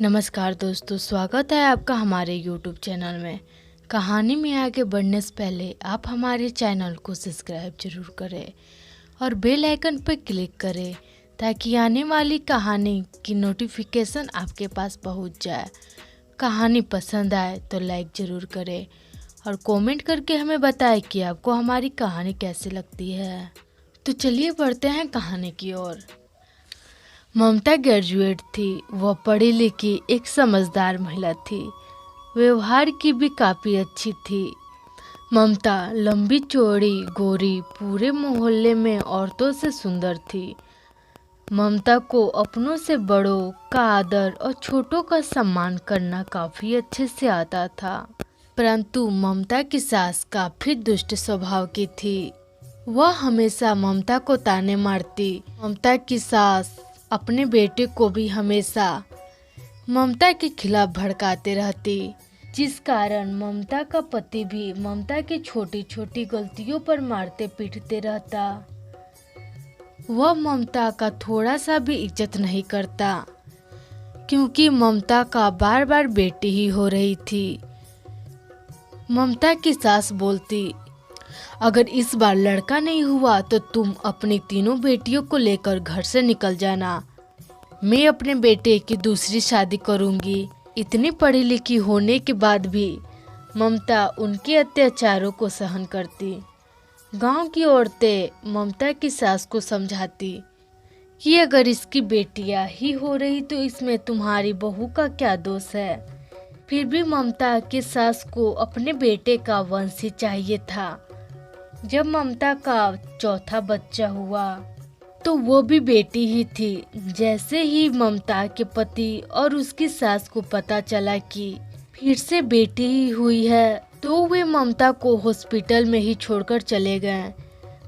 नमस्कार दोस्तों, स्वागत है आपका हमारे YouTube चैनल में। कहानी में आगे बढ़ने से पहले आप हमारे चैनल को सब्सक्राइब जरूर करें और बेल आइकन पर क्लिक करें ताकि आने वाली कहानी की नोटिफिकेशन आपके पास पहुंच जाए। कहानी पसंद आए तो लाइक ज़रूर करें और कमेंट करके हमें बताएं कि आपको हमारी कहानी कैसी लगती है। तो चलिए बढ़ते हैं कहानी की ओर। ममता ग्रेजुएट थी। वह पढ़ी लिखी एक समझदार महिला थी। व्यवहार की भी काफ़ी अच्छी थी। ममता लंबी चौड़ी गोरी पूरे मोहल्ले में औरतों से सुंदर थी। ममता को अपनों से बड़ों का आदर और छोटों का सम्मान करना काफ़ी अच्छे से आता था। परंतु ममता की सास काफ़ी दुष्ट स्वभाव की थी। वह हमेशा ममता को ताने मारती। ममता की सास अपने बेटे को भी हमेशा ममता के खिलाफ भड़काते रहती, जिस कारण ममता का पति भी ममता की छोटी छोटी गलतियों पर मारते पीटते रहता। वह ममता का थोड़ा सा भी इज्जत नहीं करता, क्योंकि ममता का बार बार बेटी ही हो रही थी। ममता की सास बोलती, अगर इस बार लड़का नहीं हुआ तो तुम अपनी तीनों बेटियों को लेकर घर से निकल जाना। मैं अपने बेटे की दूसरी शादी करूंगी। इतनी पढ़ी लिखी होने के बाद भी ममता उनके अत्याचारों को सहन करती। गांव की औरतें ममता की सास को समझाती कि अगर इसकी बेटियां ही हो रही तो इसमें तुम्हारी बहू का क्या दोष है। फिर भी ममता की सास को अपने बेटे का वंश ही चाहिए था। जब ममता का चौथा बच्चा हुआ तो वो भी बेटी ही थी। जैसे ही ममता के पति और उसकी सास को पता चला कि फिर से बेटी ही हुई है तो वे ममता को हॉस्पिटल में ही छोड़कर चले गए।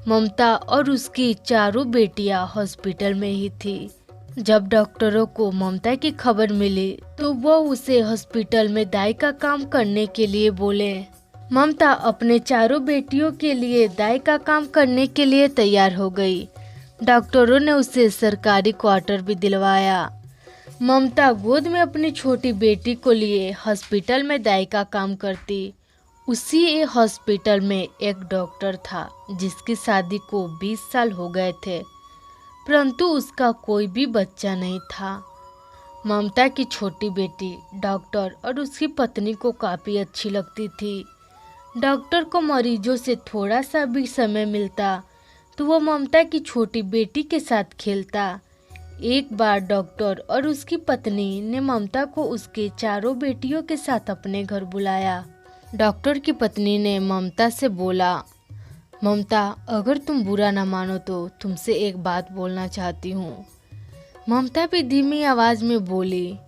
ममता और उसकी चारों बेटियां हॉस्पिटल में ही थी। जब डॉक्टरों को ममता की खबर मिली तो वो उसे हॉस्पिटल में दाई का काम करने के लिए बोले। ममता अपने चारों बेटियों के लिए दाई का काम करने के लिए तैयार हो गई। डॉक्टरों ने उसे सरकारी क्वार्टर भी दिलवाया। ममता गोद में अपनी छोटी बेटी को लिए हॉस्पिटल में दाई का काम करती। उसी हॉस्पिटल में एक डॉक्टर था जिसकी शादी को 20 साल हो गए थे, परंतु उसका कोई भी बच्चा नहीं था। ममता की छोटी बेटी डॉक्टर और उसकी पत्नी को काफ़ी अच्छी लगती थी। डॉक्टर को मरीजों से थोड़ा सा भी समय मिलता तो वो ममता की छोटी बेटी के साथ खेलता। एक बार डॉक्टर और उसकी पत्नी ने ममता को उसके चारों बेटियों के साथ अपने घर बुलाया। डॉक्टर की पत्नी ने ममता से बोला, ममता, अगर तुम बुरा ना मानो तो तुमसे एक बात बोलना चाहती हूँ। ममता भी धीमी आवाज़ में बोली,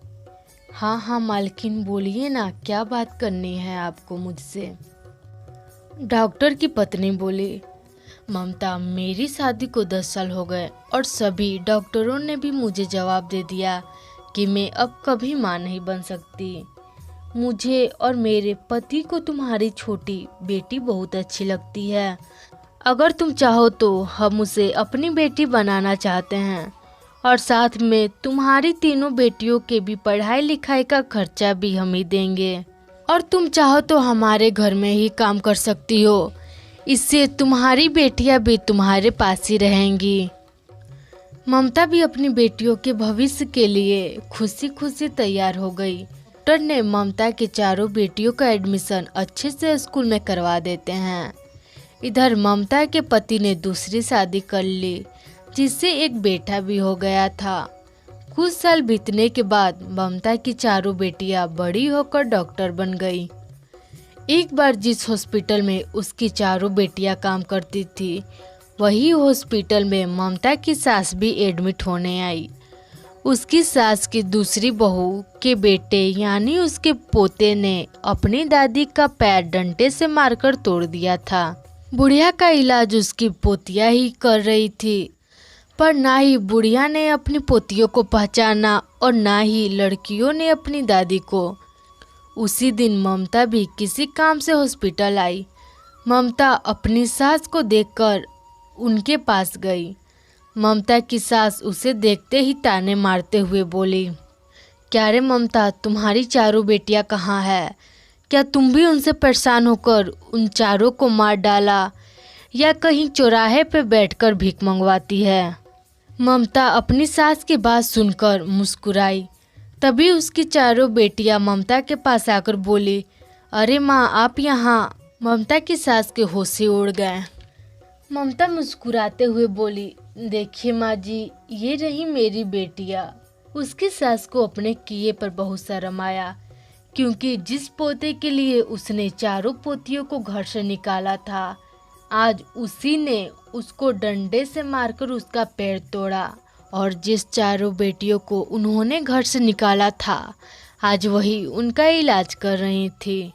हाँ हाँ मालकिन, बोलिए ना, क्या बात करनी है आपको मुझसे। डॉक्टर की पत्नी बोली, ममता, मेरी शादी को 10 साल हो गए और सभी डॉक्टरों ने भी मुझे जवाब दे दिया कि मैं अब कभी मां नहीं बन सकती। मुझे और मेरे पति को तुम्हारी छोटी बेटी बहुत अच्छी लगती है। अगर तुम चाहो तो हम उसे अपनी बेटी बनाना चाहते हैं और साथ में तुम्हारी तीनों बेटियों के भी पढ़ाई लिखाई का खर्चा भी हम ही देंगे। और तुम चाहो तो हमारे घर में ही काम कर सकती हो। इससे तुम्हारी बेटियां भी तुम्हारे पास ही रहेंगी। ममता भी अपनी बेटियों के भविष्य के लिए खुशी खुशी तैयार हो गई। डॉक्टर ने ममता के चारों बेटियों का एडमिशन अच्छे से स्कूल में करवा देते हैं। इधर ममता के पति ने दूसरी शादी कर ली, जिससे एक बेटा भी हो गया था। कुछ साल बीतने के बाद ममता की चारों बेटियां बड़ी होकर डॉक्टर बन गई। एक बार जिस हॉस्पिटल में उसकी चारों बेटियां काम करती थी, वही हॉस्पिटल में ममता की सास भी एडमिट होने आई। उसकी सास की दूसरी बहू के बेटे यानी उसके पोते ने अपनी दादी का पैर डंडे से मारकर तोड़ दिया था। बुढ़िया का इलाज उसकी पोतिया ही कर रही थी, पर ना ही बुढ़िया ने अपनी पोतियों को पहचाना और ना ही लड़कियों ने अपनी दादी को। उसी दिन ममता भी किसी काम से हॉस्पिटल आई। ममता अपनी सास को देखकर उनके पास गई। ममता की सास उसे देखते ही ताने मारते हुए बोली, क्या रे ममता, तुम्हारी चारों बेटियां कहाँ है? क्या तुम भी उनसे परेशान होकर उन चारों को मार डाला या कहीं चौराहे पे बैठकर भीख मंगवाती है? ममता अपनी सास की बात सुनकर मुस्कुराई। तभी उसकी चारों बेटियां ममता के पास आकर बोली, अरे माँ, आप यहाँ। ममता की सास के होश उड़ गए। ममता मुस्कुराते हुए बोली, देखिए माँ जी, ये रही मेरी बेटियाँ। उसकी सास को अपने किए पर बहुत शर्म आया, क्योंकि जिस पोते के लिए उसने चारों पोतियों को घर से निकाला था, आज उसी ने उसको डंडे से मारकर उसका पैर तोड़ा। और जिस चारों बेटियों को उन्होंने घर से निकाला था, आज वही उनका इलाज कर रही थी।